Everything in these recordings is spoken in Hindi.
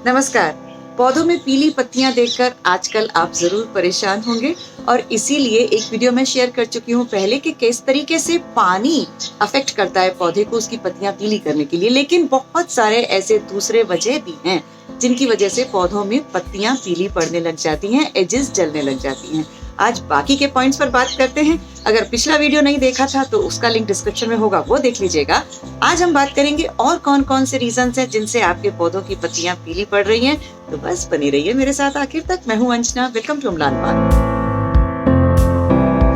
नमस्कार। पौधों में पीली पत्तियां देखकर आजकल आप जरूर परेशान होंगे और इसीलिए एक वीडियो में शेयर कर चुकी हूँ पहले कि किस तरीके से पानी अफेक्ट करता है पौधे को उसकी पत्तियां पीली करने के लिए। लेकिन बहुत सारे ऐसे दूसरे वजह भी हैं जिनकी वजह से पौधों में पत्तियां पीली पड़ने लग जाती हैं, एजेस जलने लग जाती हैं। आज बाकी के पॉइंट्स पर बात करते हैं। अगर पिछला वीडियो नहीं देखा था तो उसका लिंक डिस्क्रिप्शन में होगा, वो देख लीजिएगा। आज हम बात करेंगे और कौन कौन से रीजंस हैं जिनसे आपके पौधों की पत्तियां पीली पड़ रही हैं। तो बस बनी रहिए मेरे साथ आखिर तक। मैं हूं Anjana, welcome to Amlan Park.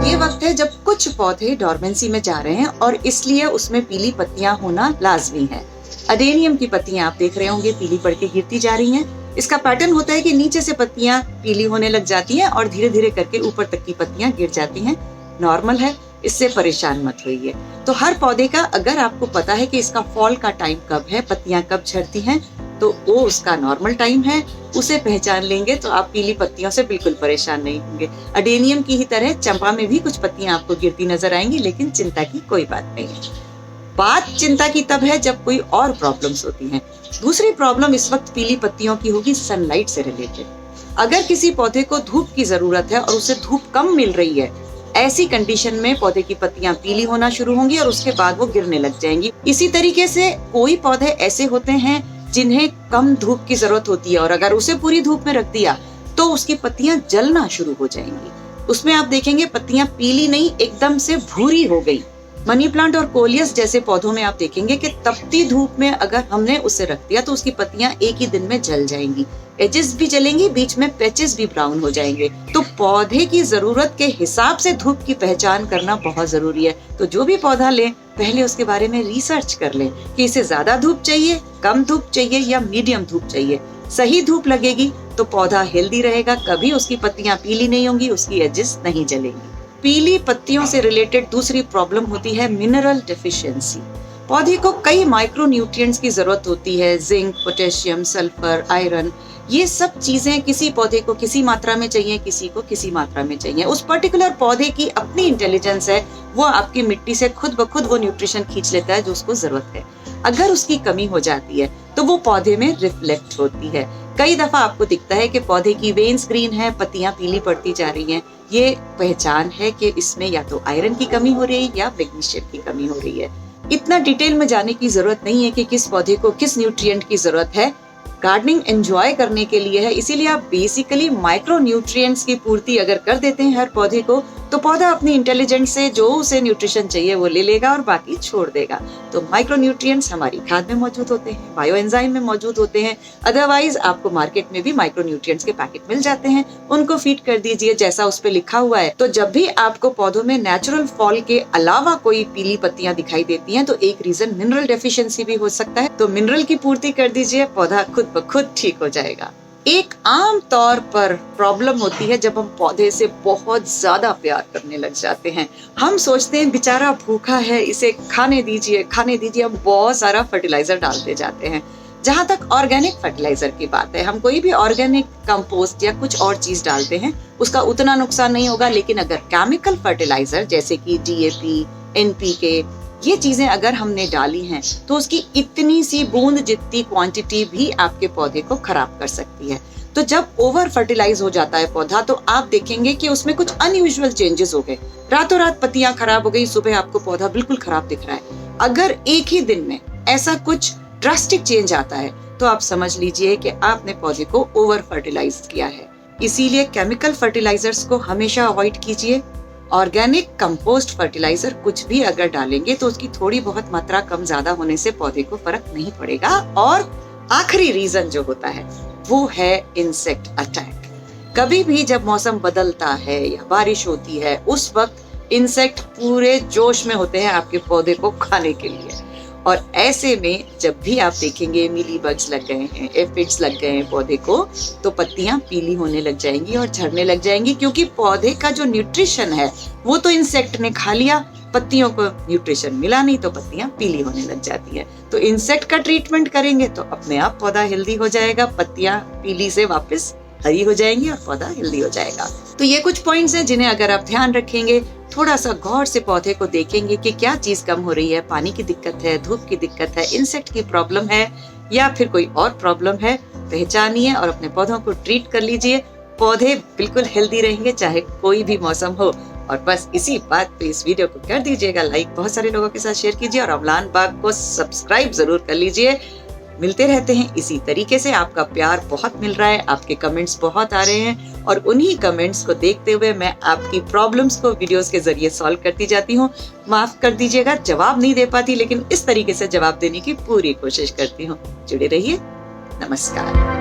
ये वक्त है जब कुछ पौधे डोरमेंसी में जा रहे हैं और इसलिए उसमें पीली पत्तियां होना लाजमी है। अडेनियम की पत्तियां आप देख रहे होंगे पीली पड़ के गिरती जा रही हैं। इसका पैटर्न होता है कि नीचे से पत्तियां पीली होने लग जाती हैं और धीरे धीरे करके ऊपर तक की पत्तियां गिर जाती हैं। नॉर्मल है, इससे परेशान मत होइए। तो हर पौधे का अगर आपको पता है कि इसका फॉल का टाइम कब है, पत्तियां कब झड़ती हैं, तो वो उसका नॉर्मल टाइम है। उसे पहचान लेंगे तो आप पीली पत्तियों से बिल्कुल परेशान नहीं होंगे। अडेनियम की ही तरह चंपा में भी कुछ पत्तियां आपको गिरती नजर आएंगी, लेकिन चिंता की कोई बात नहीं है। बात चिंता की तब है जब कोई और प्रॉब्लम्स होती हैं। दूसरी प्रॉब्लम इस वक्त पीली पत्तियों की होगी सनलाइट से रिलेटेड। अगर किसी पौधे को धूप की जरूरत है और उसे धूप कम मिल रही है, ऐसी कंडीशन में पौधे की पत्तियां पीली होना शुरू होंगी और उसके बाद वो गिरने लग जाएंगी। इसी तरीके से कोई पौधे ऐसे होते हैं जिन्हें कम धूप की जरूरत होती है और अगर उसे पूरी धूप में रख दिया तो उसकी पत्तियां जलना शुरू हो जाएंगी। उसमें आप देखेंगे पत्तियां पीली नहीं, एकदम से भूरी हो गई। मनी प्लांट और कोलियस जैसे पौधों में आप देखेंगे कि तपती धूप में अगर हमने उसे रख दिया तो उसकी पत्तियां एक ही दिन में जल जाएंगी, एजेस भी जलेंगी, बीच में पैचेस भी ब्राउन हो जाएंगे। तो पौधे की जरूरत के हिसाब से धूप की पहचान करना बहुत जरूरी है। तो जो भी पौधा लें पहले उसके बारे में रिसर्च कर लें कि इसे ज्यादा धूप चाहिए, कम धूप चाहिए या मीडियम धूप चाहिए। सही धूप लगेगी तो पौधा हेल्दी रहेगा, कभी उसकी पत्तियां पीली नहीं होंगी, उसकी एजेस नहीं जलेंगी। पीली पत्तियों से रिलेटेड दूसरी प्रॉब्लम होती है मिनरल डेफिशिएंसी। पौधे को कई माइक्रो न्यूट्रिएंट्स की जरूरत होती है, जिंक, पोटेशियम, सल्फर, आयरन। ये सब चीजें किसी पौधे को किसी मात्रा में चाहिए, किसी को किसी मात्रा में चाहिए। उस पर्टिकुलर पौधे की अपनी इंटेलिजेंस है, वो आपकी मिट्टी से खुद ब खुद वो न्यूट्रिशन खींच लेता है जो उसको जरूरत है। अगर उसकी कमी हो जाती है तो वो पौधे में रिफ्लेक्ट होती है। कई दफा आपको दिखता है कि पौधे की वेन्स ग्रीन है, पत्तियां पीली पड़ती जा रही हैं। ये पहचान है कि इसमें या तो आयरन की कमी हो रही है या मैग्नीशियम की कमी हो रही है। इतना डिटेल में जाने की जरूरत नहीं है कि किस पौधे को किस न्यूट्रिएंट की जरूरत है। गार्डनिंग एंजॉय करने के लिए है, इसीलिए आप बेसिकली माइक्रो न्यूट्रिएंट्स की पूर्ति अगर कर देते हैं हर पौधे को तो पौधा अपनी इंटेलिजेंस से जो उसे न्यूट्रिशन चाहिए वो ले लेगा और बाकी छोड़ देगा। तो माइक्रो न्यूट्रिएंट्स हमारी खाद में मौजूद होते हैं, बायो एंजाइम में मौजूद होते हैं। अदरवाइज आपको मार्केट में भी माइक्रो न्यूट्रिएंट्स के पैकेट मिल जाते हैं, उनको फीड कर दीजिए जैसा उस पे लिखा हुआ है। तो जब भी आपको पौधों में नेचुरल फॉल के अलावा कोई पीली पत्तियां दिखाई देती हैं तो एक रीजन मिनरल डेफिशिएंसी भी हो सकता है। तो मिनरल की पूर्ति कर दीजिए, पौधा खुद ब खुद ठीक हो जाएगा। एक आम तौर पर प्रॉब्लम होती है जब हम पौधे से बहुत ज्यादा प्यार करने लग जाते हैं। हम सोचते हैं बेचारा भूखा है, इसे खाने दीजिए खाने दीजिए। हम बहुत सारा फर्टिलाइजर डालते जाते हैं। जहां तक ऑर्गेनिक फर्टिलाइजर की बात है, हम कोई भी ऑर्गेनिक कंपोस्ट या कुछ और चीज डालते हैं उसका उतना नुकसान नहीं होगा। लेकिन अगर केमिकल फर्टिलाइजर जैसे कि DAP, NPK, ये चीजें अगर हमने डाली हैं तो उसकी इतनी सी बूंद जितनी क्वांटिटी भी आपके पौधे को खराब कर सकती है। तो जब ओवर फर्टिलाइज हो जाता है पौधा तो आप देखेंगे कि उसमें कुछ अनयूजुअल चेंजेस हो गए। रातों रात पत्तियां खराब हो गई, सुबह आपको पौधा बिल्कुल खराब दिख रहा है। अगर एक ही दिन में ऐसा कुछ ड्रास्टिक चेंज आता है तो आप समझ लीजिए कि आपने पौधे को ओवर फर्टिलाइज किया है। इसीलिए केमिकल फर्टिलाइजर्स को हमेशा अवॉइड कीजिए। ऑर्गेनिक कंपोस्ट फर्टिलाइजर कुछ भी अगर डालेंगे तो उसकी थोड़ी बहुत मात्रा कम ज्यादा होने से पौधे को फर्क नहीं पड़ेगा। और आखिरी रीजन जो होता है वो है इंसेक्ट अटैक। कभी भी जब मौसम बदलता है या बारिश होती है उस वक्त इंसेक्ट पूरे जोश में होते हैं आपके पौधे को खाने के लिए। और ऐसे में जब भी आप देखेंगे मिली बग्स लग गए हैं, एफिड्स लग गए हैं पौधे को, तो पत्तियां पीली होने लग जाएंगी और झड़ने लग जाएंगी, क्योंकि पौधे का जो न्यूट्रिशन है वो तो इंसेक्ट ने खा लिया, पत्तियों को न्यूट्रिशन मिला नहीं तो पत्तियां पीली होने लग जाती है। तो इंसेक्ट का ट्रीटमेंट करेंगे तो अपने आप पौधा हेल्दी हो जाएगा, पत्तियां पीली से वापस हरी हो जाएंगी और पौधा हेल्दी हो जाएगा। तो ये कुछ पॉइंट्स हैं जिन्हें अगर आप ध्यान रखेंगे, थोड़ा सा गौर से पौधे को देखेंगे कि क्या चीज कम हो रही है, पानी की दिक्कत है, धूप की दिक्कत है, इंसेक्ट की प्रॉब्लम है या फिर कोई और प्रॉब्लम है, पहचानिए और अपने पौधों को ट्रीट कर लीजिए। पौधे बिल्कुल हेल्दी रहेंगे चाहे कोई भी मौसम हो। और बस इसी बात पे इस वीडियो को कर दीजिएगा लाइक, बहुत सारे लोगों के साथ शेयर कीजिए और अमलान बाग को सब्सक्राइब जरूर कर लीजिए। मिलते रहते हैं इसी तरीके से। आपका प्यार बहुत मिल रहा है, आपके कमेंट्स बहुत आ रहे हैं और उन्हीं कमेंट्स को देखते हुए मैं आपकी प्रॉब्लम्स को वीडियोस के जरिए सॉल्व करती जाती हूँ। माफ कर दीजिएगा, जवाब नहीं दे पाती, लेकिन इस तरीके से जवाब देने की पूरी कोशिश करती हूँ। जुड़े रहिए। नमस्कार।